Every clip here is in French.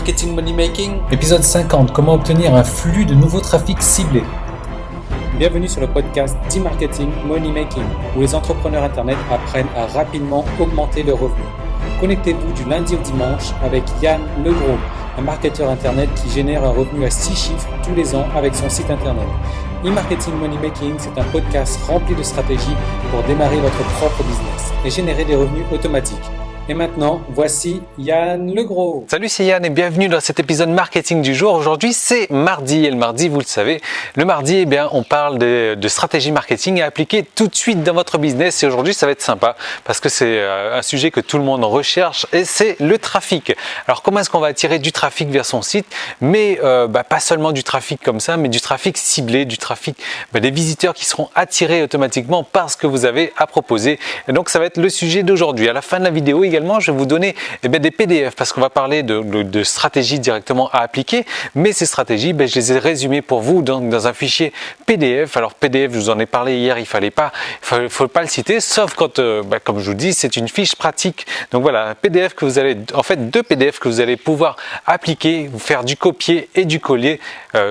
Marketing Money Making. Épisode 50, comment obtenir un flux de nouveau trafic ciblé. Bienvenue sur le podcast d'e-marketing Money Making, où les entrepreneurs Internet apprennent à rapidement augmenter leurs revenus. Connectez-vous du lundi au dimanche avec Yann Legros, un marketeur Internet qui génère un revenu à 6 chiffres tous les ans avec son site Internet. E-marketing Money Making, c'est un podcast rempli de stratégies pour démarrer votre propre business et générer des revenus automatiques. Et maintenant, voici Yann Legros. Salut, c'est Yann et bienvenue dans cet épisode marketing du jour. Aujourd'hui, c'est mardi et le mardi, vous le savez, le mardi, on parle de stratégie marketing à appliquer tout de suite dans votre business. Et aujourd'hui, ça va être sympa parce que c'est un sujet que tout le monde recherche et c'est le trafic. Alors, comment est-ce qu'on va attirer du trafic vers son site? Mais pas seulement du trafic comme ça, mais du trafic ciblé, du trafic, des visiteurs qui seront attirés automatiquement par ce que vous avez à proposer. Et donc, ça va être le sujet d'aujourd'hui. À la fin de la vidéo, également, je vais vous donner des PDF parce qu'on va parler de stratégies directement à appliquer, mais ces stratégies, je les ai résumées pour vous dans un fichier PDF. Alors PDF, je vous en ai parlé hier, il faut pas le citer, sauf quand, comme je vous dis, c'est une fiche pratique. Donc voilà, un PDF que vous allez, en fait, deux PDF que vous allez pouvoir appliquer, vous faire du copier et du coller,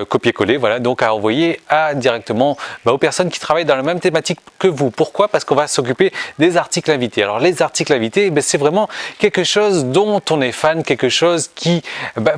copier-coller, voilà, donc à envoyer directement aux personnes qui travaillent dans la même thématique que vous. Pourquoi? Parce qu'on va s'occuper des articles invités. Alors les articles invités, c'est vraiment quelque chose dont on est fan, quelque chose qui va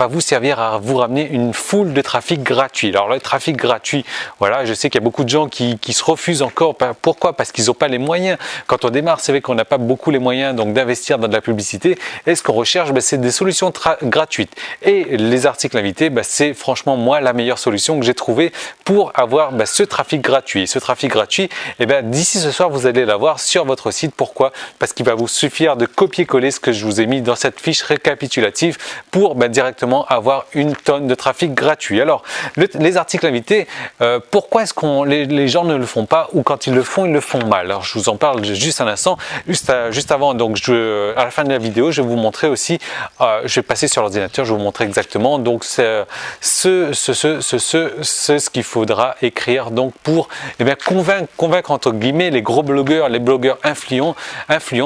vous servir à vous ramener une foule de trafic gratuit. Alors le trafic gratuit, voilà, je sais qu'il y a beaucoup de gens qui se refusent encore. Pourquoi? Parce qu'ils n'ont pas les moyens. Quand on démarre, c'est vrai qu'on n'a pas beaucoup les moyens donc d'investir dans de la publicité. Et ce qu'on recherche, c'est des solutions gratuites. Et les articles invités, c'est franchement moi la meilleure solution que j'ai trouvée pour avoir ce trafic gratuit. Ce trafic gratuit, d'ici ce soir, vous allez l'avoir sur votre site. Pourquoi? Parce qu'il va vous suffire de copier-coller ce que je vous ai mis dans cette fiche récapitulative pour directement avoir une tonne de trafic gratuit. Alors, les articles invités, pourquoi est-ce que les gens ne le font pas ou quand ils le font mal? Alors, je vous en parle juste un instant, juste avant. Donc, à la fin de la vidéo, je vais vous montrer aussi, je vais passer sur l'ordinateur, je vais vous montrer exactement. Donc, c'est ce qu'il faudra écrire donc pour convaincre entre guillemets les gros blogueurs, les blogueurs influents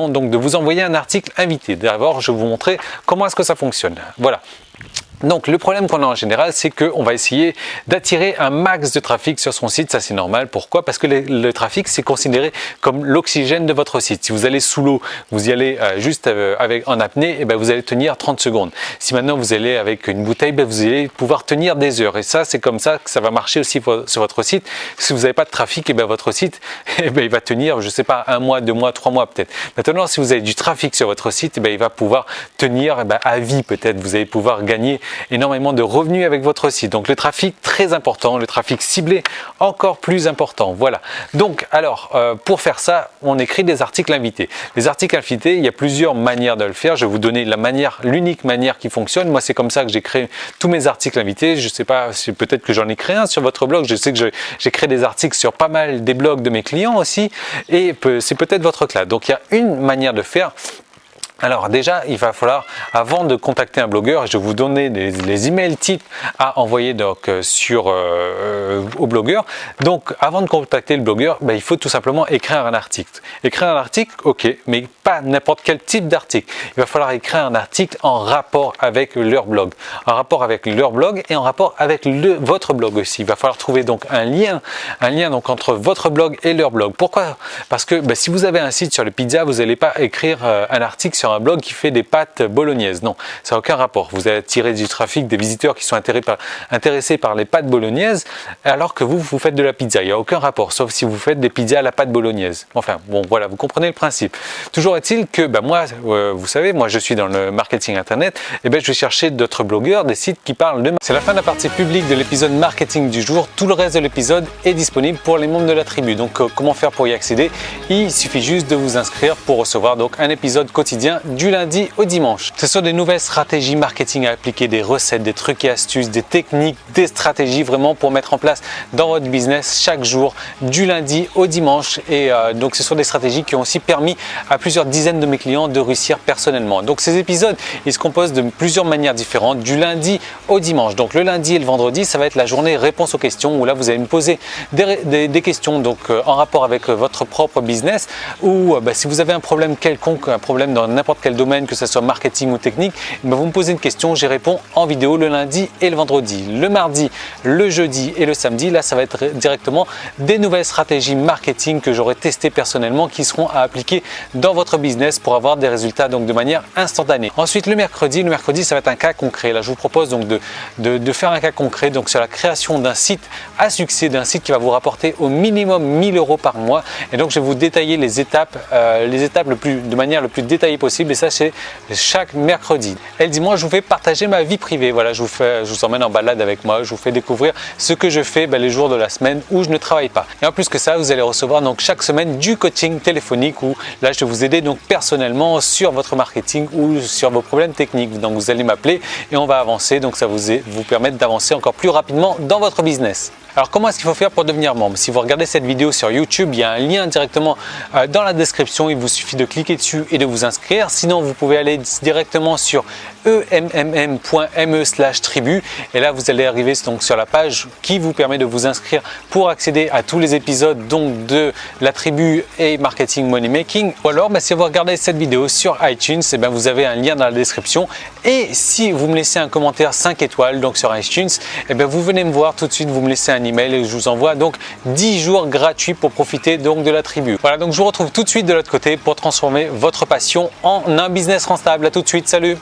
donc de vous envoyer un article invité. D'abord, je vais vous montrer comment est-ce que ça fonctionne. Voilà. Donc le problème qu'on a en général, c'est qu'on va essayer d'attirer un max de trafic sur son site, ça c'est normal. Pourquoi? Parce que le trafic c'est considéré comme l'oxygène de votre site. Si vous allez sous l'eau, vous y allez juste en apnée, vous allez tenir 30 secondes. Si maintenant vous allez avec une bouteille, vous allez pouvoir tenir des heures. Et ça c'est comme ça que ça va marcher aussi sur votre site. Si vous n'avez pas de trafic, votre site il va tenir, je sais pas, 1 mois, 2 mois, 3 mois peut-être. Maintenant si vous avez du trafic sur votre site, il va pouvoir tenir à vie peut-être. Vous allez pouvoir gagner énormément de revenus avec votre site. Donc le trafic très important, le trafic ciblé encore plus important. Voilà. Donc alors pour faire ça, on écrit des articles invités. Les articles invités, il y a plusieurs manières de le faire. Je vais vous donner l'unique manière qui fonctionne. Moi c'est comme ça que j'ai créé tous mes articles invités. Je sais pas, peut-être que j'en ai créé un sur votre blog. Je sais que j'ai créé des articles sur pas mal des blogs de mes clients aussi. Et c'est peut-être votre cas. Donc il y a une manière de faire. Alors déjà, il va falloir, avant de contacter un blogueur, je vais vous donner les emails types à envoyer donc au blogueur. Donc avant de contacter le blogueur, il faut tout simplement écrire un article. Écrire un article, ok, mais pas n'importe quel type d'article. Il va falloir écrire un article en rapport avec leur blog. En rapport avec leur blog et en rapport avec votre blog aussi. Il va falloir trouver donc un lien donc entre votre blog et leur blog. Pourquoi? Parce que si vous avez un site sur les pizzas, vous n'allez pas écrire un article sur un blog qui fait des pâtes bolognaises. Non, ça n'a aucun rapport. Vous allez attirer du trafic, des visiteurs qui sont intéressés par les pâtes bolognaises, alors que vous faites de la pizza. Il n'y a aucun rapport, sauf si vous faites des pizzas à la pâte bolognaise. Enfin, bon, voilà, vous comprenez le principe. Toujours est-il que, moi, vous savez, moi, je suis dans le marketing Internet, et je vais chercher d'autres blogueurs, des sites qui parlent de... C'est la fin de la partie publique de l'épisode marketing du jour. Tout le reste de l'épisode est disponible pour les membres de la tribu. Donc, comment faire pour y accéder? Il suffit juste de vous inscrire pour recevoir donc un épisode quotidien du lundi au dimanche. Ce sont des nouvelles stratégies marketing à appliquer, des recettes, des trucs et astuces, des techniques, des stratégies vraiment pour mettre en place dans votre business chaque jour, du lundi au dimanche. Et donc ce sont des stratégies qui ont aussi permis à plusieurs dizaines de mes clients de réussir personnellement. Donc ces épisodes, ils se composent de plusieurs manières différentes, du lundi au dimanche. Donc le lundi et le vendredi, ça va être la journée réponse aux questions où là vous allez me poser des questions donc en rapport avec votre propre business ou si vous avez un problème quelconque, un problème dans n'importe n'importe quel domaine, que ce soit marketing ou technique, vous me posez une question, j'y réponds en vidéo le lundi et le vendredi. Le mardi, le jeudi et le samedi, là ça va être directement des nouvelles stratégies marketing que j'aurai testées personnellement qui seront à appliquer dans votre business pour avoir des résultats donc de manière instantanée. Ensuite le mercredi ça va être un cas concret. Là je vous propose donc de faire un cas concret donc sur la création d'un site à succès, d'un site qui va vous rapporter au minimum 1000 € par mois. Et donc je vais vous détailler les étapes de manière le plus détaillée possible, et ça c'est chaque mercredi. Et le dimanche je vous fais partager ma vie privée. Voilà, je vous emmène en balade avec moi, je vous fais découvrir ce que je fais les jours de la semaine où je ne travaille pas. Et en plus que ça, vous allez recevoir donc chaque semaine du coaching téléphonique où là je vais vous aider donc personnellement sur votre marketing ou sur vos problèmes techniques. Donc vous allez m'appeler et on va avancer, donc ça vous permettre d'avancer encore plus rapidement dans votre business. Alors comment est-ce qu'il faut faire pour devenir membre? Si vous regardez cette vidéo sur YouTube, il y a un lien directement dans la description, il vous suffit de cliquer dessus et de vous inscrire. Sinon vous pouvez aller directement sur emmm.me/tribu et là vous allez arriver donc sur la page qui vous permet de vous inscrire pour accéder à tous les épisodes donc de la tribu et marketing money making. Ou alors si vous regardez cette vidéo sur iTunes, vous avez un lien dans la description, et si vous me laissez un commentaire 5 étoiles donc sur iTunes, vous venez me voir tout de suite, vous me laissez un email et je vous envoie donc 10 jours gratuits pour profiter donc de la tribu. Voilà, donc je vous retrouve tout de suite de l'autre côté pour transformer votre passion en un business rentable. À tout de suite, salut!